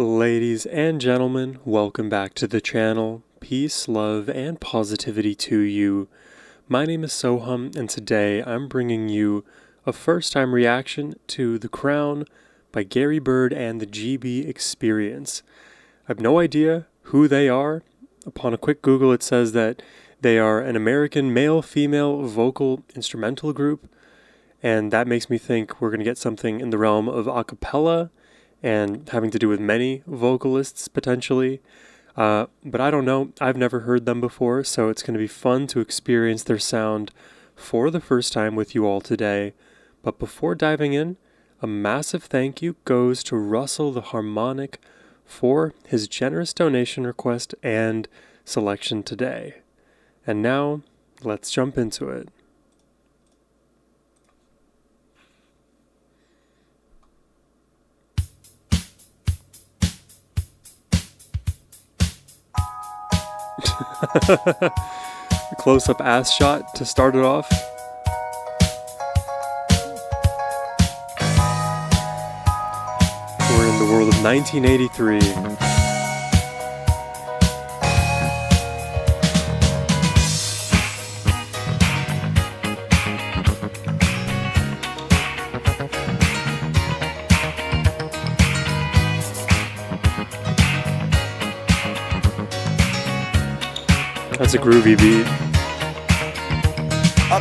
Ladies and gentlemen, welcome back to the channel. Peace, love, and positivity to you. My name is Sohum, and today I'm bringing you a first-time reaction to The Crown by Gary Byrd and the GB Experience. I have no idea who they are. Upon a quick Google, it says that they are an American male-female vocal instrumental group, and that makes me think we're going to get something in the realm of a cappella and having to do with many vocalists potentially. But I don't know. I've never heard them before, so it's going to be fun to experience their sound for the first time with you all today. But before diving in, a massive thank you goes to Russell the Harmonic for his generous donation request and selection today. And now, let's jump into it. Close-up ass shot to start it off. We're in the world of 1983. That's a groovy beat.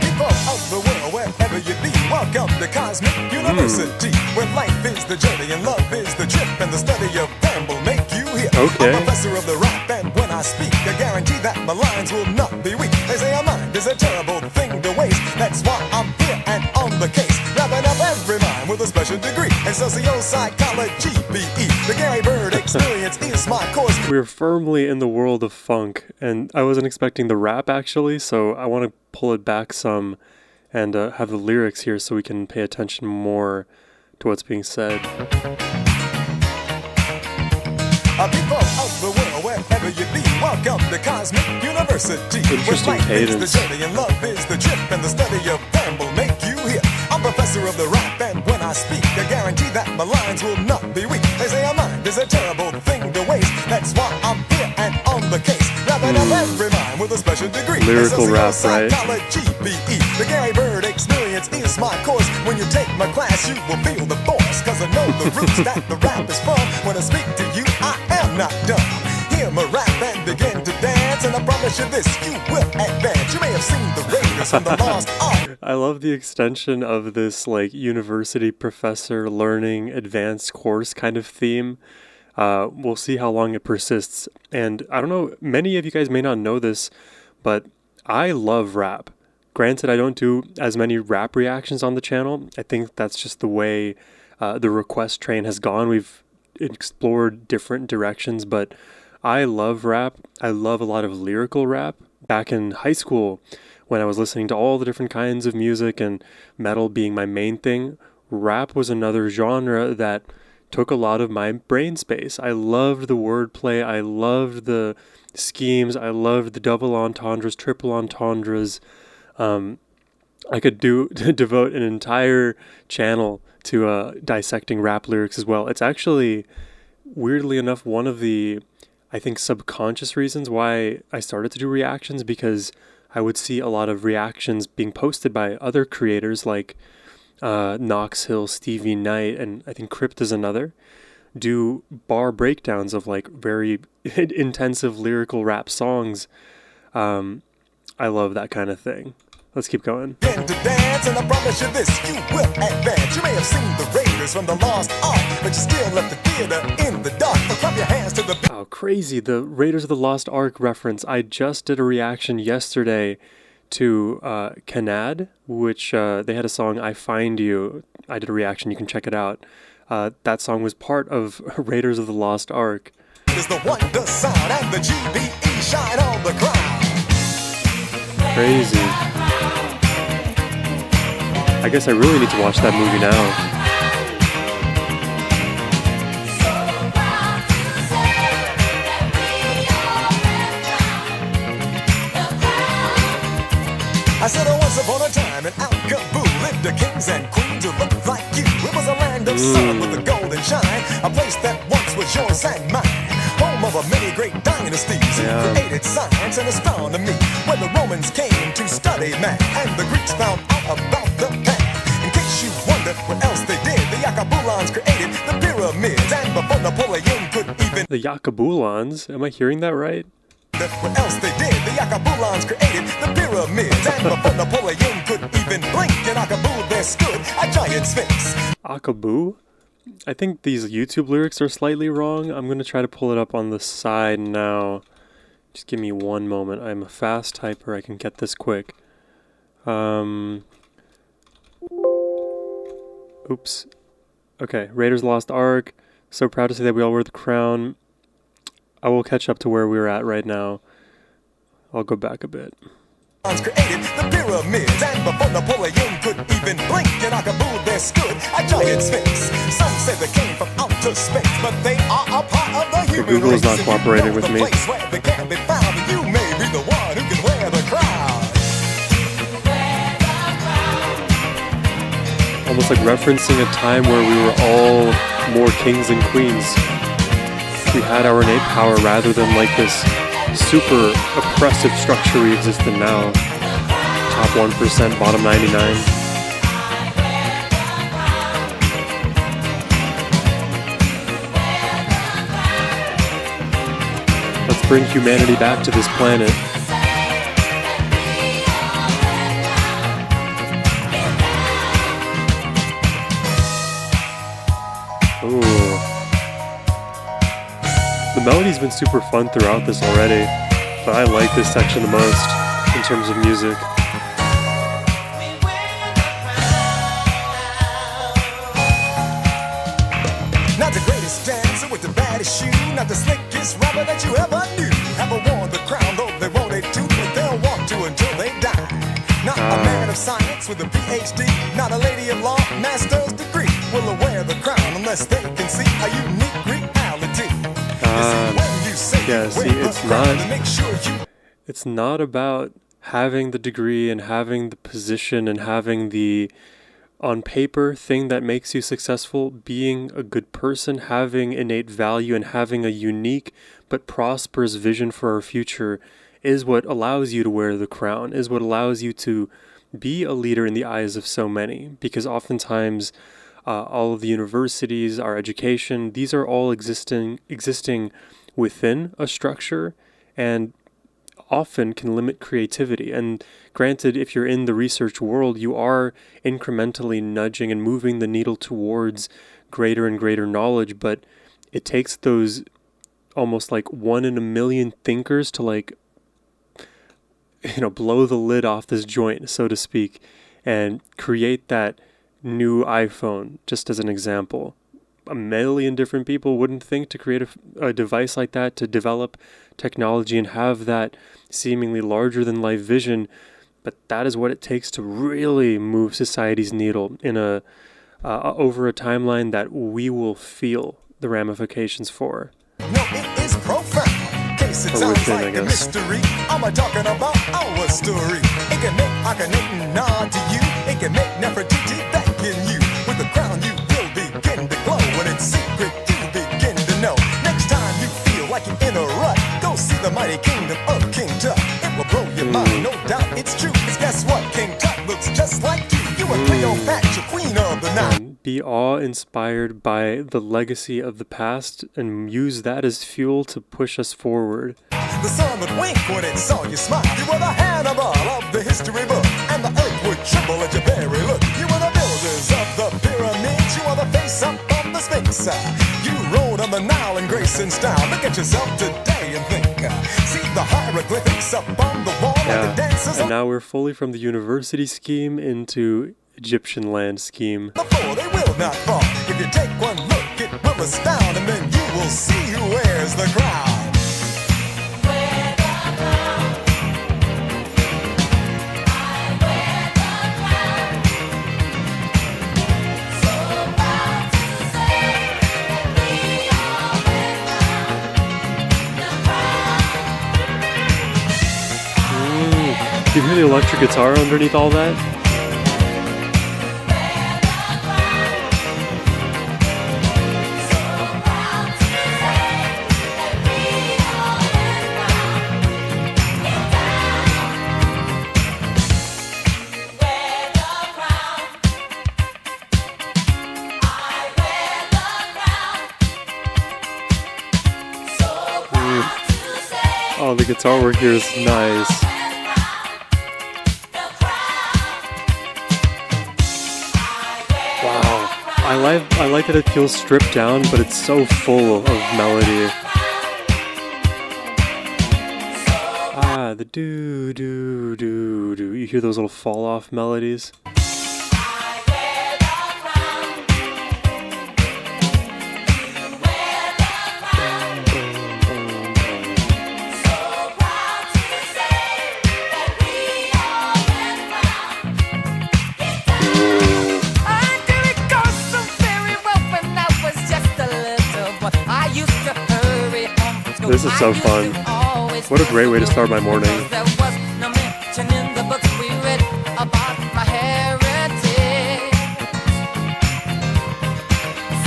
People of the world, wherever you be, welcome to Cosmic University, where life is the journey and love is the trip, and the study of them will make you hear. Okay. I'm professor of the rap, and when I speak, I guarantee that my lines will not be weak. They say a mind is a terrible thing to waste. That's why I'm here and on the case, wrapping up every line with a special degree in socio-psychology, BE. The Gary Byrd Experience is my course. We're firmly in the world of funk, and I wasn't expecting the rap actually, so I want to pull it back some and have the lyrics here so we can pay attention more to what's being said. People of the world, wherever you be, welcome to Cosmic University. Interesting where life cadence. is the journey and love is the trip, and the study of them will make you hear. I'm professor of the rap, and when I speak, I guarantee that my lines will not be weak. They say a mind is a terrible thing to waste. That's why I'm here and on the case, wrapping up every line with a special degree. Lyrical rap, right? The Gary Byrd Experience is my course. When you take my class, you will feel the force, cause I know the roots that the rap is from. When I speak to you, I am not dumb. Hear my rap and begin to dance, and I promise you this, you will advance. You may have seen the Raiders from the Lost Ark. I love the extension of this like university professor learning advanced course kind of theme. We'll see how long it persists. And I don't know, many of you guys may not know this, but I love rap. Granted, I don't do as many rap reactions on the channel. I think that's just the way the request train has gone. We've explored different directions, but I love rap. I love a lot of lyrical rap. Back in high school, when I was listening to all the different kinds of music and metal being my main thing, rap was another genre that took a lot of my brain space. I loved the wordplay. I loved the schemes. I loved the double entendres, triple entendres. I could devote an entire channel to dissecting rap lyrics as well. It's actually, weirdly enough, one of the, I think, subconscious reasons why I started to do reactions, because I would see a lot of reactions being posted by other creators like Knox Hill, Stevie Knight, and I think Crypt is another, do bar breakdowns of like very intensive lyrical rap songs. I love that kind of thing. Let's keep going. To dance, and I promise you this, you will advance. You may have seen the Raiders from the Lost Ark, but you still left the theater in the dark. So clap your hands to the beat. Oh, crazy. The Raiders of the Lost Ark reference. I just did a reaction yesterday to Canad, which they had a song, I Find You. I did a reaction. You can check it out. That song was part of Raiders of the Lost Ark. Is the wonder sound and the GBE shine on the crowd. Crazy. I guess I really need to watch that movie now. I said once upon a time in Al-Kabul lived the kings and queens who looked like you. It was a land of sun with a golden shine, a place that once was yours and mine. Home of a many great dynasties who created science and astronomy. When the Romans came to study math and the Greeks found out about the path. In case you wonder what else they did, the Yakabulans created the pyramids. And before Napoleon could even... The Yakabulans? Am I hearing that right? What else they did, the Yakabulans created the pyramids. And before Napoleon could even blink, in Akabu there stood a giant sphinx. Akabu? I think these YouTube lyrics are slightly wrong. I'm going to try to pull it up on the side now. Just give me one moment. I'm a fast typer. I can get this quick. Oops. Okay, Raiders Lost Ark. So proud to say that we all wear the crown. I will catch up to where we're at right now. I'll go back a bit. Created the pyramids, and before Napoleon could even blink, in Akabu there stood a giant sphinx. Some say they came from outer space, but they are a part of the human Google is race. not cooperating with me. Place where they can be found, and you may be the one who can wear the crown. Almost like referencing a time where we were all more kings and queens. We had our innate power rather than like this super oppressive structure we exist in now. Top 1%, bottom 99. Let's bring humanity back to this planet. Ooh. The melody's been super fun throughout this already, but I like this section the most in terms of music. Not the greatest dancer with the baddest shoe, not the slickest rapper that you ever knew. Ever worn the crown, though they wanted to, but they'll want to until they die. Not a man of science with a PhD, not a lady of law, master's degree, will wear the crown unless they can see a unique reality. It's not about having the degree and having the position and having the on paper thing that makes you successful. Being a good person, having innate value, and having a unique but prosperous vision for our future is what allows you to wear the crown, is what allows you to be a leader in the eyes of so many. Because oftentimes all of the universities, our education, these are all existing within a structure and often can limit creativity. And granted, if you're in the research world, you are incrementally nudging and moving the needle towards greater and greater knowledge, but it takes those almost like 1 in a million thinkers to like, blow the lid off this joint, so to speak, and create that new iPhone, just as an example. 1 million different people wouldn't think to create a device like that, to develop technology and have that seemingly larger than life vision, but that is what it takes to really move society's needle in over a timeline that we will feel the ramifications for. No, it is profound. Case it sounds like a mystery. I'm talking about our story. It can make Akhenaten nod to you. It can make Nefertiti beckon you. With the crown you will begin to glow. When it's secret you begin to know. Next time you feel like you're in a rut, go see the mighty kingdom of King Tut. It will blow your mind, no doubt it's true. Cause guess what? King Tut looks just like you. You a Cleopatra, queen of the night. Be awe-inspired by the legacy of the past and use that as fuel to push us forward. The sun would wink when it saw you smile. You were the Hannibal of the history book, and the earth would tremble at your very look. You were the builders of the pyramids. You are the face up of the Sphinx. You rode on the Nile in grace and style. Look at yourself today and think. See the hieroglyphics up on the wall and the dancers. And now we're fully from the university scheme into Egyptian land scheme. Before they will not fall. If you take one look, it will astound, and then you will see who wears the crown. Do you hear the electric guitar underneath all that? Oh, the guitar work here is nice. Wow. I like that it feels stripped down, but it's so full of melody. Ah, the do do do do. You hear those little fall off melodies? This is so fun. What a great way to start my morning. There was no mention in the books we read about my heritage.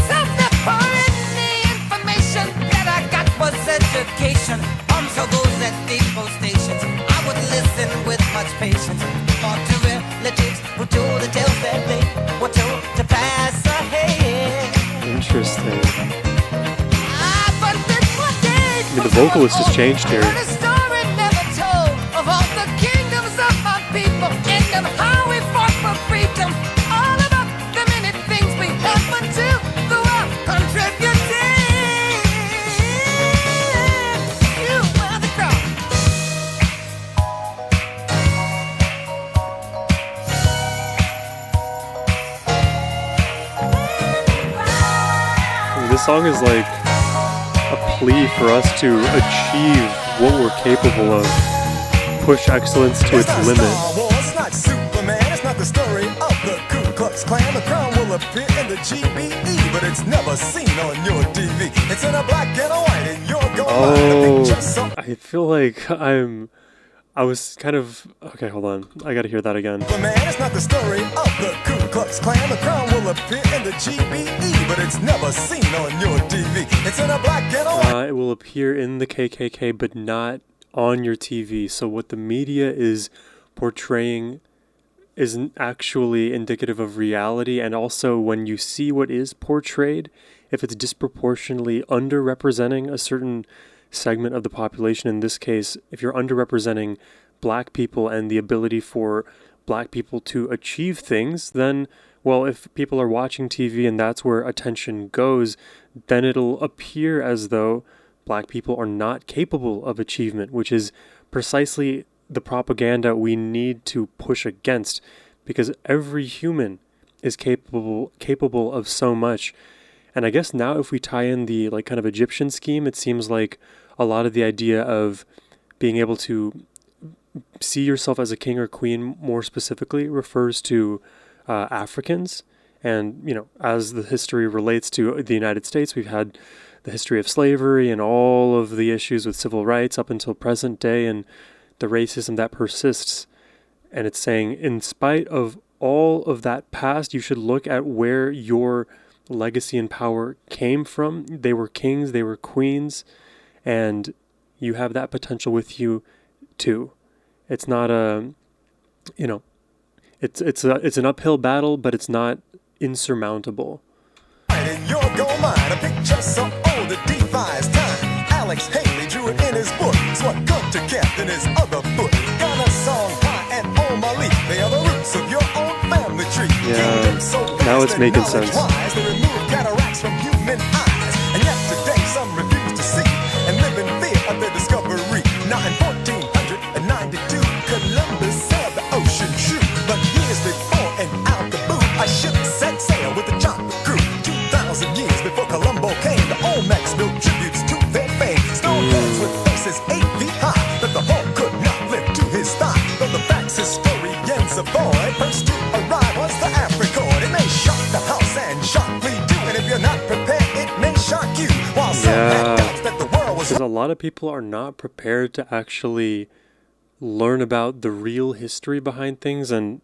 Something for any information that I got was education. So those at depot stations, I would listen with much patience. On to relatives who told the tales that they were told to pass ahead. Interesting. I mean, the vocalist has changed here. A story never told of all the kingdoms of my people and of how we fought for freedom. All about the many things we happened to the world contributing. You are the crowd. This song is like a plea for us to achieve what we're capable of. Push excellence to its limit. It's not Superman, it's not the story of the Ku Klux Klan. The crown will appear in the GBE, but it's never seen on your TV. It's in a black and a white, and you're going Oh, I feel like I was kind of... Okay, hold on. I gotta hear that again. Man, it's not the story of the Ku Klux Klan. The crown will appear in the GBE, but it's never seen on your TV. It's in a black and a white. It will appear in the KKK, but not on your TV. So what the media is portraying isn't actually indicative of reality. And also, when you see what is portrayed, if it's disproportionately underrepresenting a certain segment of the population, in this case, if you're underrepresenting black people and the ability for black people to achieve things, then, well, if people are watching TV and that's where attention goes, then it'll appear as though black people are not capable of achievement, which is precisely the propaganda we need to push against, because every human is capable of so much. And I guess now if we tie in the like kind of Egyptian scheme, it seems like a lot of the idea of being able to see yourself as a king or queen more specifically refers to Africans. And, you know, as the history relates to the United States, we've had the history of slavery and all of the issues with civil rights up until present day and the racism that persists. And it's saying, in spite of all of that past, you should look at where your legacy and power came from. They were kings, they were queens, and you have that potential with you too. It's not a, you know, it's an uphill battle, but it's not insurmountable. In your gold mine, a picture so old it defies time. Alex Haley drew it in his book. It's what Gunter kept in his other book. Got a song high and on my leaf. They are the roots of your own family tree. Yeah, now it's making sense. They remove cataracts from human eyes, and yet today some refuse to see and live in fear of their discovery. Now in 1492, Columbus sailed the ocean true, but years before and out the blue, a ship set sail with a chocolate crew. 2,000 years before Columbo came, the Olmecs built tributes to their fame. Stoneheads with faces 8 feet high, that the Hulk could not lift to his thigh. Though the facts historians avoid, first to arrive was the African. It may shock the house and shock me too, and if you're not prepared, it may shock you. While some had doubts that the world was... Because a lot of people are not prepared to actually learn about the real history behind things, and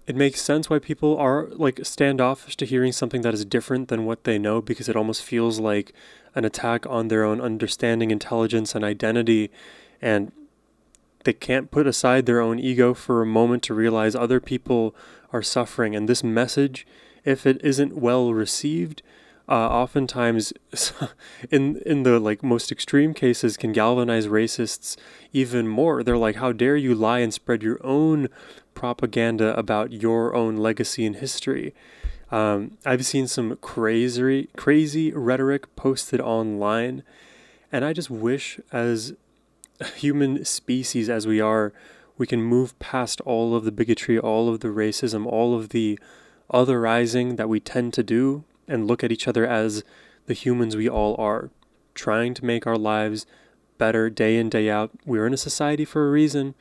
it makes sense why people are like standoffish to hearing something that is different than what they know, because it almost feels like an attack on their own understanding, intelligence, and identity, and they can't put aside their own ego for a moment to realize other people are suffering. And this message, if it isn't well received, oftentimes in the like most extreme cases can galvanize racists even more. They're like, how dare you lie and spread your own propaganda about your own legacy and history. I've seen some crazy rhetoric posted online, and I just wish, as a human species as we are, we can move past all of the bigotry, all of the racism, all of the otherizing that we tend to do, and look at each other as the humans we all are, trying to make our lives better day in, day out. We're in a society for a reason.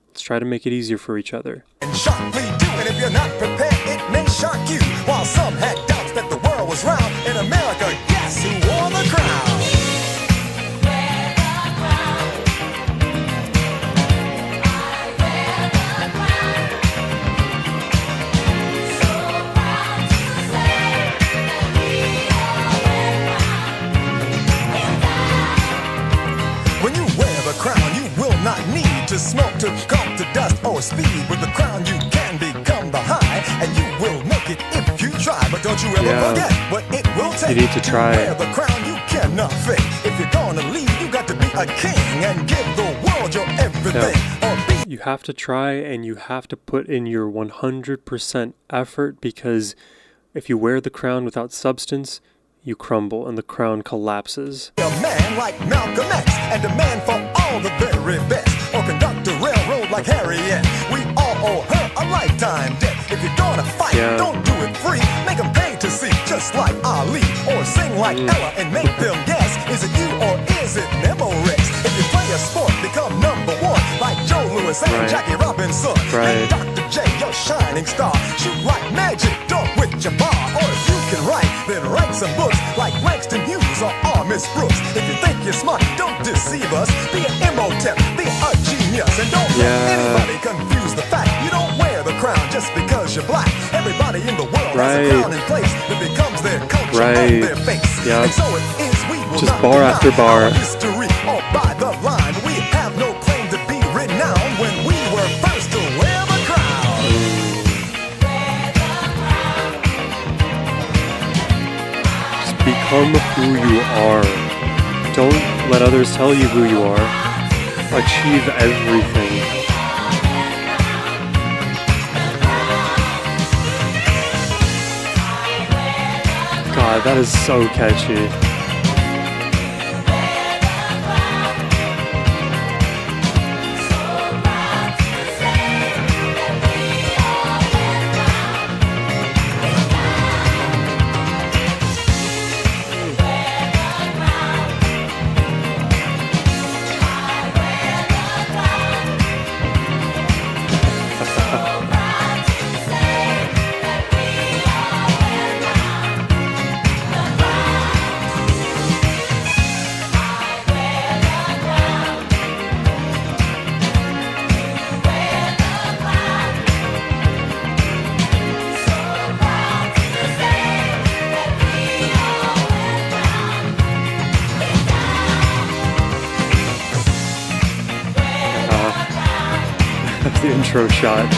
Let's try to make it easier for each other. And sharply do, and if you're not prepared, it may shock you. While some had doubts that the world was round, in America, guess who wore the crown? When you wear the crown, you will not need to smoke to come to dust or speed. With the crown, you can become the high, and you will make it if you try. But don't you ever forget what it will take. You need to try. wear the crown, you cannot fake. If you're gonna lead, you got to be a king and give the world your everything. Or be You have to try, and you have to put in your 100% effort, because if you wear the crown without substance, you crumble and the crown collapses. a man like Malcolm X and demand for all the very best. Or conduct a railroad like Harriet. We all owe her a lifetime debt. If you're gonna fight, don't do it free. Make them pay to see, just like Ali. Or sing like Ella and make them guess. Is it you or is it Memorex? If you play a sport, become number one. Like Joe Louis and Jackie Robinson. Make Dr. J your shining star. Shoot like magic, dunk with your bar. Or if you can write, then write some books like Langston Hughes or Miss Brooks. If you think you're smart, don't deceive us. Be an Imhotep, be a genius. And don't let anybody confuse the fact you don't wear the crown just because you're black. Everybody in the world has a crown in place that becomes their culture on their face. And so it is, we will Just not bar after deny bar. our history or by the line. We have no claim to be renowned when we were first to wear the crown. Just become who you are. Don't let others tell you who you are. Achieve everything. God, that is so catchy. That's the intro shot.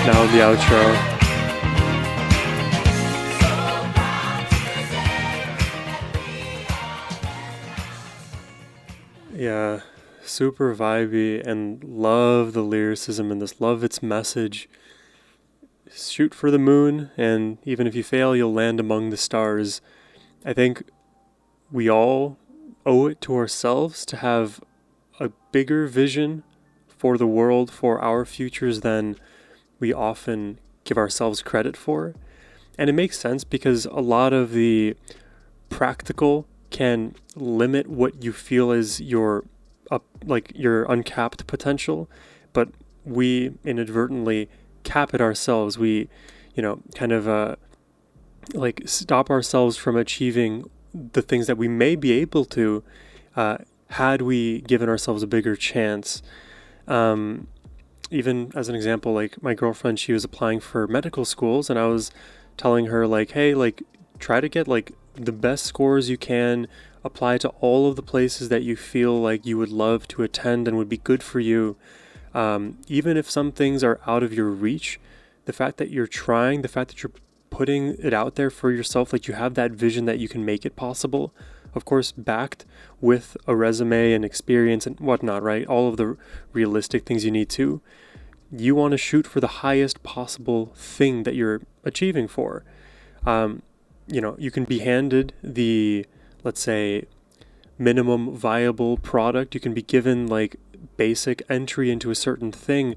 Now the outro. Yeah, super vibey, and love the lyricism in this, love its message. Shoot for the moon, and even if you fail, you'll land among the stars. I think we all owe it to ourselves to have a bigger vision for the world, for our futures, than we often give ourselves credit for. And it makes sense because a lot of the practical can limit what you feel is your your uncapped potential, but we inadvertently cap it ourselves. We, kind of stop ourselves from achieving the things that we may be able to had we given ourselves a bigger chance. Even as an example, like my girlfriend, she was applying for medical schools, and I was telling her hey, try to get the best scores you can, apply to all of the places that you feel like you would love to attend and would be good for you. Even if some things are out of your reach, the fact that you're trying, the fact that you're putting it out there for yourself, like you have that vision that you can make it possible, of course, backed with a resume and experience and whatnot, right? All of the realistic things you need to. You want to shoot for the highest possible thing that you're achieving for. You can be handed the, let's say, minimum viable product. You can be given like basic entry into a certain thing,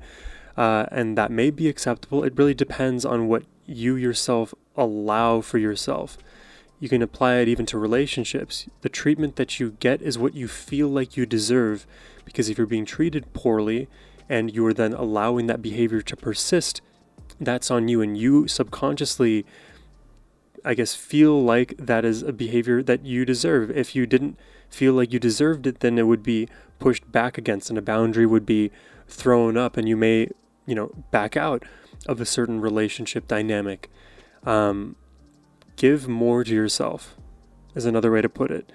and that may be acceptable. It really depends on what you yourself allow for yourself. You can apply it even to relationships. The treatment that you get is what you feel like you deserve, because if you're being treated poorly and you're then allowing that behavior to persist, that's on you, and you subconsciously, I guess, feel like that is a behavior that you deserve. If you didn't feel like you deserved it, then it would be pushed back against, and a boundary would be thrown up, and you may, back out of a certain relationship dynamic. Give more to yourself is another way to put it.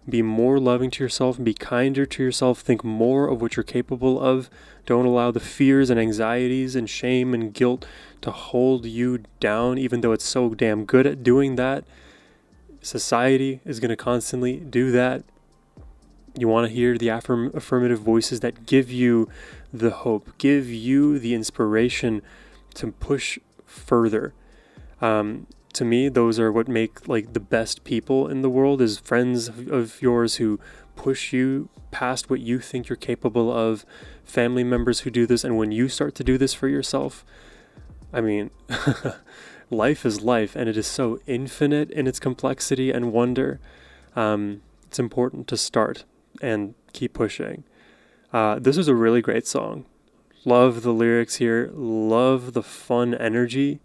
Be more loving to yourself, be kinder to yourself, think more of what you're capable of. Don't allow the fears and anxieties and shame and guilt to hold you down, even though it's so damn good at doing that. Society is going to constantly do that. You want to hear the affirmative voices that give you the hope, give you the inspiration to push further. To me, those are what make like the best people in the world, is friends of yours who push you past what you think you're capable of, family members who do this. And when you start to do this for yourself, I mean, life is life, and it is so infinite in its complexity and wonder. It's important to start and keep pushing. This is a really great song. Love the lyrics here. Love the fun energy.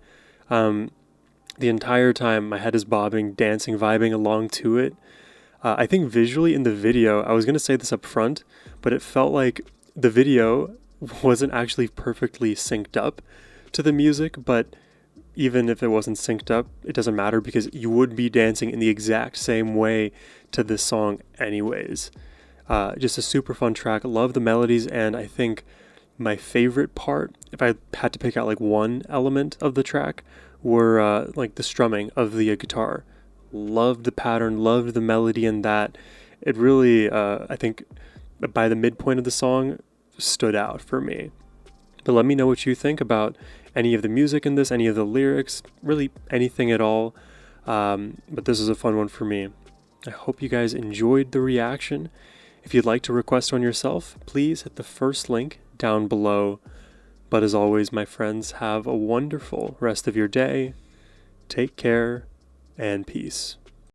The entire time my head is bobbing, dancing, vibing along to it. I think visually in the video, I was going to say this up front, but it felt like the video wasn't actually perfectly synced up to the music, but even if it wasn't synced up, it doesn't matter, because you would be dancing in the exact same way to this song anyways. Just a super fun track. Love the melodies, and I think my favorite part, if I had to pick out like one element of the track, were like the strumming of the guitar. Loved the pattern, loved the melody in that. It really, I think by the midpoint of the song, stood out for me. But let me know what you think about any of the music in this, any of the lyrics, really anything at all. But this is a fun one for me. I hope you guys enjoyed the reaction. If you'd like to request one yourself, please hit the first link down below. But as always, my friends, have a wonderful rest of your day. Take care and peace.